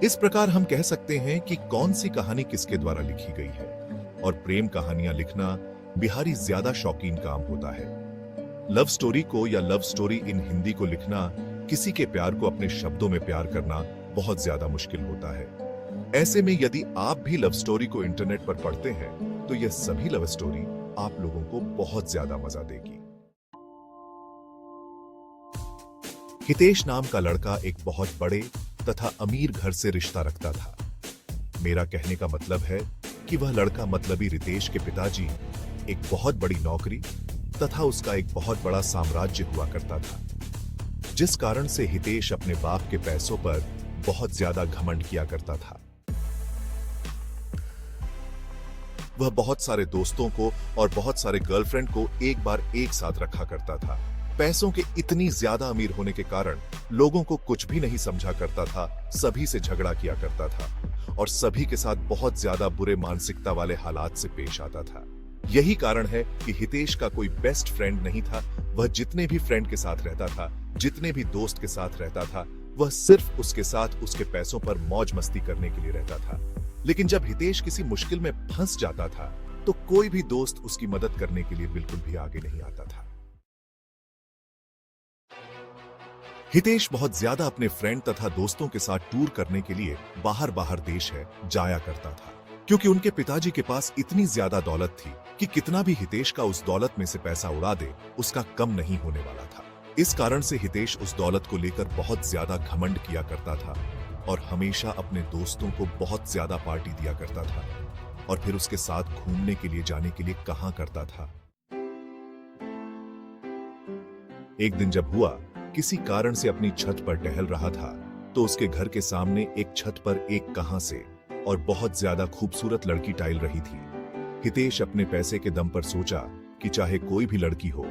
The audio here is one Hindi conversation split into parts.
इस प्रकार हम कह सकते हैं कि कौन सी कहानी किसके द्वारा लिखी गई है। और प्रेम कहानियां लिखना बिहारी ज्यादा शौकीन काम होता है। लव स्टोरी को या लव स्टोरी इन हिंदी को लिखना, किसी के प्यार को अपने शब्दों में प्यार करना बहुत ज्यादा मुश्किल होता है। ऐसे में यदि आप भी लव स्टोरी को इंटरनेट पर पढ़ते हैं तो यह सभी लव स्टोरी आप लोगों को बहुत ज्यादा मजा देगी। हितेश नाम का लड़का एक बहुत बड़े तथा अमीर घर से रिश्ता रखता था। मेरा कहने का मतलब है कि वह लड़का मतलबी रितेश के पिताजी एक बहुत बड़ी नौकरी तथा उसका एक बहुत बड़ा साम्राज्य हुआ करता था, जिस कारण से हितेश अपने बाप के पैसों पर बहुत ज्यादा घमंड किया करता था। वह बहुत सारे दोस्तों को और बहुत सारे गर्लफ्रेंड को एक बार एक साथ रखा करता था। पैसों के इतनी ज्यादा अमीर होने के कारण लोगों को कुछ भी नहीं समझा करता था, सभी से झगड़ा किया करता था और सभी के साथ बहुत ज्यादा बुरे मानसिकता वाले हालात से पेश आता था। यही कारण है कि हितेश का कोई बेस्ट फ्रेंड नहीं था। वह जितने भी फ्रेंड के साथ रहता था, जितने भी दोस्त के साथ रहता था, वह सिर्फ उसके साथ उसके पैसों पर मौज मस्ती करने के लिए रहता था। लेकिन जब हितेश किसी मुश्किल में फंस जाता था तो कोई भी दोस्त उसकी मदद करने के लिए बिल्कुल भी आगे नहीं आता था। हितेश बहुत ज्यादा अपने फ्रेंड तथा दोस्तों के साथ टूर करने के लिए बाहर बाहर देश है जाया करता था, क्योंकि उनके पिताजी के पास इतनी ज्यादा दौलत थी कि कितना भी हितेश का उस दौलत में से पैसा उड़ा दे उसका कम नहीं होने वाला था। इस कारण से हितेश उस दौलत को लेकर बहुत ज्यादा घमंड किया करता था और हमेशा अपने दोस्तों को बहुत ज्यादा पार्टी दिया करता था और फिर उसके साथ घूमने के लिए जाने के लिए कहा करता था। एक दिन जब हुआ, किसी कारण से अपनी छत पर टहल रहा था तो उसके घर के सामने एक छत पर एक कहां से और बहुत ज्यादा खूबसूरत लड़की टहल रही थी। हितेश अपने पैसे के दम पर सोचा कि चाहे कोई भी लड़की हो,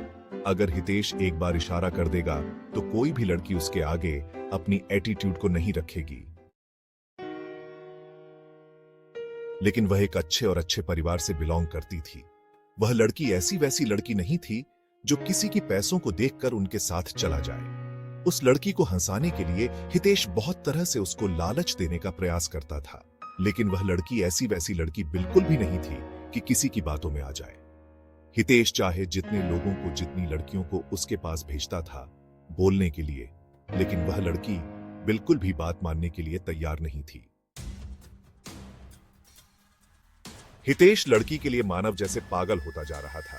अगर हितेश एक बार इशारा कर देगा तो कोई भी लड़की उसके आगे अपनी एटीट्यूड को नहीं रखेगी। लेकिन वह एक अच्छे और अच्छे परिवार से बिलोंग करती थी। वह लड़की ऐसी वैसी लड़की नहीं थी जो किसी की पैसों को देखकर उनके साथ चला जाए। उस लड़की को हंसाने के लिए हितेश बहुत तरह से उसको लालच देने का प्रयास करता था, लेकिन वह लड़की ऐसी वैसी लड़की बिल्कुल भी नहीं थी कि किसी की बातों में आ जाए। हितेश चाहे जितने लोगों को, जितनी लड़कियों को उसके पास भेजता था बोलने के लिए, लेकिन वह लड़की बिल्कुल भी बात मानने के लिए तैयार नहीं थी। हितेश लड़की के लिए मानव जैसे पागल होता जा रहा था,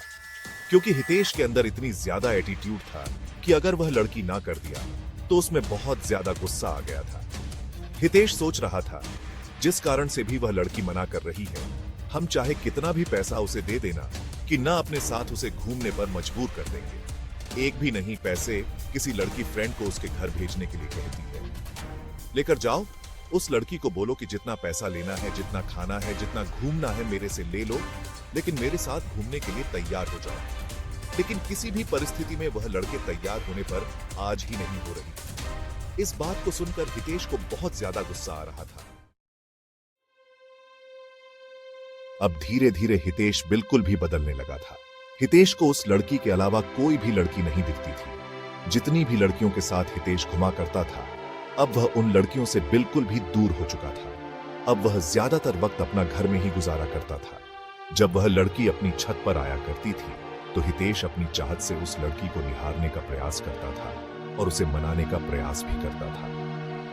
क्योंकि हितेश के अंदर इतनी ज्यादा एटीट्यूड था कि अगर वह लड़की ना कर दिया तो उसमें बहुत ज्यादा गुस्सा आ गया था। हितेश सोच रहा था, जिस कारण से भी वह लड़की मना कर रही है, हम चाहे कितना भी पैसा उसे दे देना कि ना अपने साथ उसे घूमने पर मजबूर कर देंगे। एक भी नहीं पैसे किसी लड़की फ्रेंड को उसके घर भेजने के लिए कहती है। लेकर जाओ, उस लड़की को बोलो कि जितना पैसा लेना है, जितना खाना है, जितना घूमना है मेरे से ले लो, लेकिन मेरे साथ घूमने के लिए तैयार हो जाओ। लेकिन किसी भी परिस्थिति में वह लड़के तैयार होने पर आज ही नहीं हो रही। इस बात को सुनकर हितेश को बहुत ज्यादा गुस्सा आ रहा था। अब धीरे धीरे हितेश बिल्कुल भी बदलने लगा था। हितेश को उस लड़की के अलावा कोई भी लड़की नहीं दिखती थी। जितनी भी लड़कियों के साथ हितेश घुमा करता था, अब वह उन लड़कियों से बिल्कुल भी दूर हो चुका था। अब वह ज्यादातर वक्त अपना घर में ही गुजारा करता था। जब वह लड़की अपनी छत पर आया करती थी तो हितेश अपनी चाहत से उस लड़की को निहारने का प्रयास करता था और उसे मनाने का प्रयास भी करता था,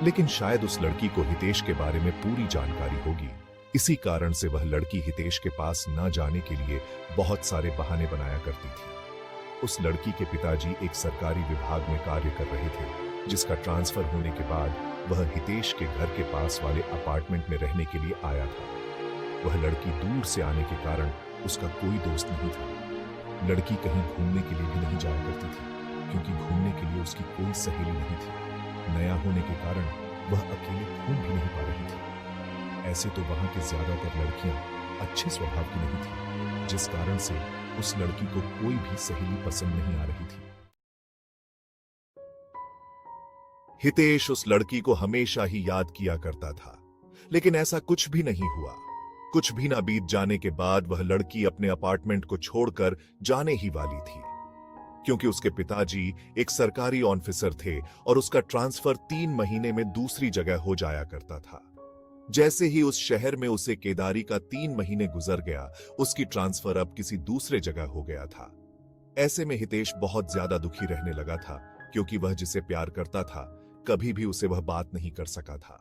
लेकिन शायद उस लड़की को हितेश के बारे में पूरी जानकारी होगी। इसी कारण से वह लड़की हितेश के पास न जाने के लिए बहुत सारे बहाने बनाया करती थी। उस लड़की के पिताजी एक सरकारी विभाग में कार्य कर रहे थे, जिसका ट्रांसफर होने के बाद वह हितेश के घर के पास वाले अपार्टमेंट में रहने के लिए आया था। वह लड़की दूर से आने के कारण उसका कोई दोस्त नहीं था। लड़की कहीं घूमने के लिए भी नहीं जाया करती थी, क्योंकि घूमने के लिए उसकी कोई सहेली नहीं थी। नया होने के कारण वह अकेले घूम भी नहीं पा रही थी। ऐसे तो वहां की ज्यादातर लड़कियां अच्छे स्वभाव की नहीं थी, जिस कारण से उस लड़की को कोई भी सहेली पसंद नहीं आ रही थी। हितेश उस लड़की को हमेशा ही याद किया करता था, लेकिन ऐसा कुछ भी नहीं हुआ। कुछ भी ना बीत जाने के बाद वह लड़की अपने अपार्टमेंट को छोड़कर जाने ही वाली थी, क्योंकि उसके पिताजी एक सरकारी ऑफिसर थे और उसका ट्रांसफर 3 महीने में दूसरी जगह हो जाया करता था। जैसे ही उस शहर में उसे केदारी का 3 महीने गुजर गया, उसकी ट्रांसफर अब किसी दूसरे जगह हो गया था। ऐसे में हितेश बहुत ज्यादा दुखी रहने लगा था, क्योंकि वह जिसे प्यार करता था, कभी भी उसे वह बात नहीं कर सका था।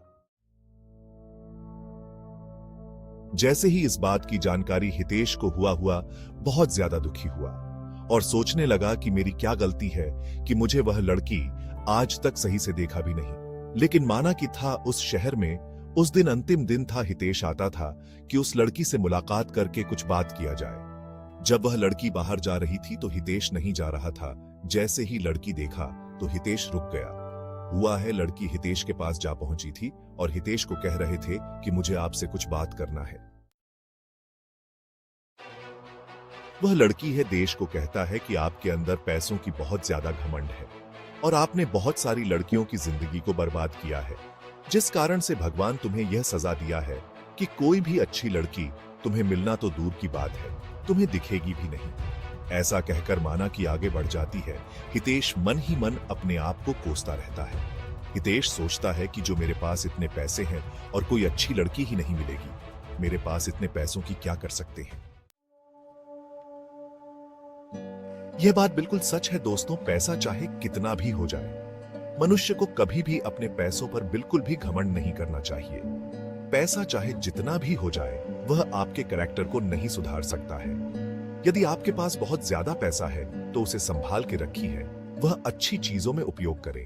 जैसे ही इस बात की जानकारी हितेश को हुआ बहुत ज्यादा दुखी हुआ और सोचने लगा कि मेरी क्या गलती है कि मुझे वह लड़की आज तक सही से देखा भी नहीं। लेकिन माना कि था उस शहर में उस दिन अंतिम दिन था, हितेश आता था कि उस लड़की से मुलाकात करके कुछ बात किया जाए। जब वह लड़की बाहर जा रही थी तो हितेश नहीं जा रहा था। जैसे ही लड़की देखा तो हितेश रुक गया। हुआ है, लड़की हितेश के पास जा पहुंची थी और हितेश को कह रहे थे कि मुझे आपसे कुछ बात करना है। वह लड़की है देश को कहता है कि आपके अंदर पैसों की बहुत ज्यादा घमंड है और आपने बहुत सारी लड़कियों की जिंदगी को बर्बाद किया है, जिस कारण से भगवान तुम्हें यह सजा दिया है कि कोई भी अच्छी लड़की तुम्हें मिलना तो दूर की बात है, तुम्हें दिखेगी भी नहीं। ऐसा कहकर माना कि आगे बढ़ जाती है। हितेश मन ही मन अपने आप को कोसता रहता है। हितेश सोचता है कि जो मेरे पास इतने पैसे हैं और कोई अच्छी लड़की ही नहीं मिलेगी, मेरे पास इतने पैसों की क्या कर सकते हैं। यह बात बिल्कुल सच है दोस्तों, पैसा चाहे कितना भी हो जाए, मनुष्य को कभी भी अपने पैसों पर बिल्कुल भी घमंड नहीं करना चाहिए। पैसा चाहे जितना भी हो जाए, वह आपके कैरेक्टर को नहीं सुधार सकता है। यदि आपके पास बहुत ज्यादा पैसा है तो उसे संभाल के रखिए, वह अच्छी चीजों में उपयोग करें।